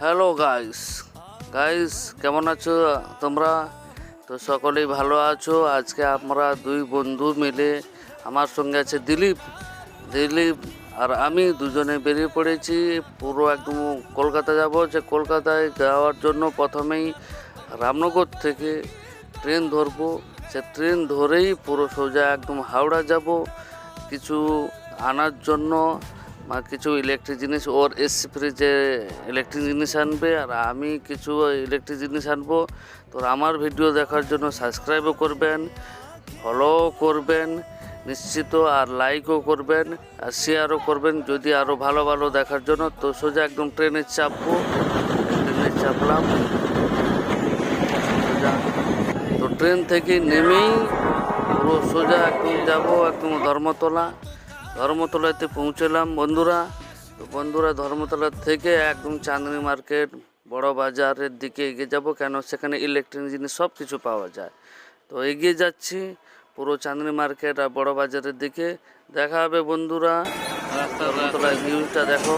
Hello guys কেমন আছো তোমরা? তো সকলেই ভালো আছো। আজকে আমরা দুই বন্ধু মিলে, আমার সঙ্গে আছে দিলীপ আর আমি দুজনে বেরিয়ে পড়েছি পুরো একদম কলকাতা যাব। যে কলকাতায় যাওয়ার জন্য প্রথমেই রামনগর থেকে ট্রেন ধরবো। সে ট্রেন ধরেই পুরো সোজা একদম হাওড়া যাব কিছু আনার জন্য, কিছু ইলেকট্রিক জিনিস। ওর এসি ফ্রিজে ইলেকট্রিক জিনিস আনবে আর আমি কিছু ইলেকট্রিক জিনিস আনবো। তো আমার ভিডিও দেখার জন্য সাবস্ক্রাইবও করবেন, ফলো করবেন নিশ্চিত, আর লাইকও করবেন আর শেয়ারও করবেন যদি আরও ভালো ভালো দেখার জন্য। তো সোজা একদম ট্রেনে চাপবো। ট্রেনে চাপলাম সোজা। তো ট্রেন থেকে নেমেই পুরো সোজা একদম যাবো একদম ধর্মতলাতে পৌঁছলাম বন্ধুরা। তো বন্ধুরা, ধর্মতলা থেকে একদম চাঁদনি মার্কেট বড় বাজারের দিকে এগিয়ে যাব, কেন সেখানে ইলেকট্রনিক জিনিস সব কিছু পাওয়া যায়। তো এগিয়ে যাচ্ছি পুরো চাঁদনি মার্কেট আর বড় বাজারের দিকে। দেখা হবে বন্ধুরা। ধর্মতলার ভিউটা দেখো।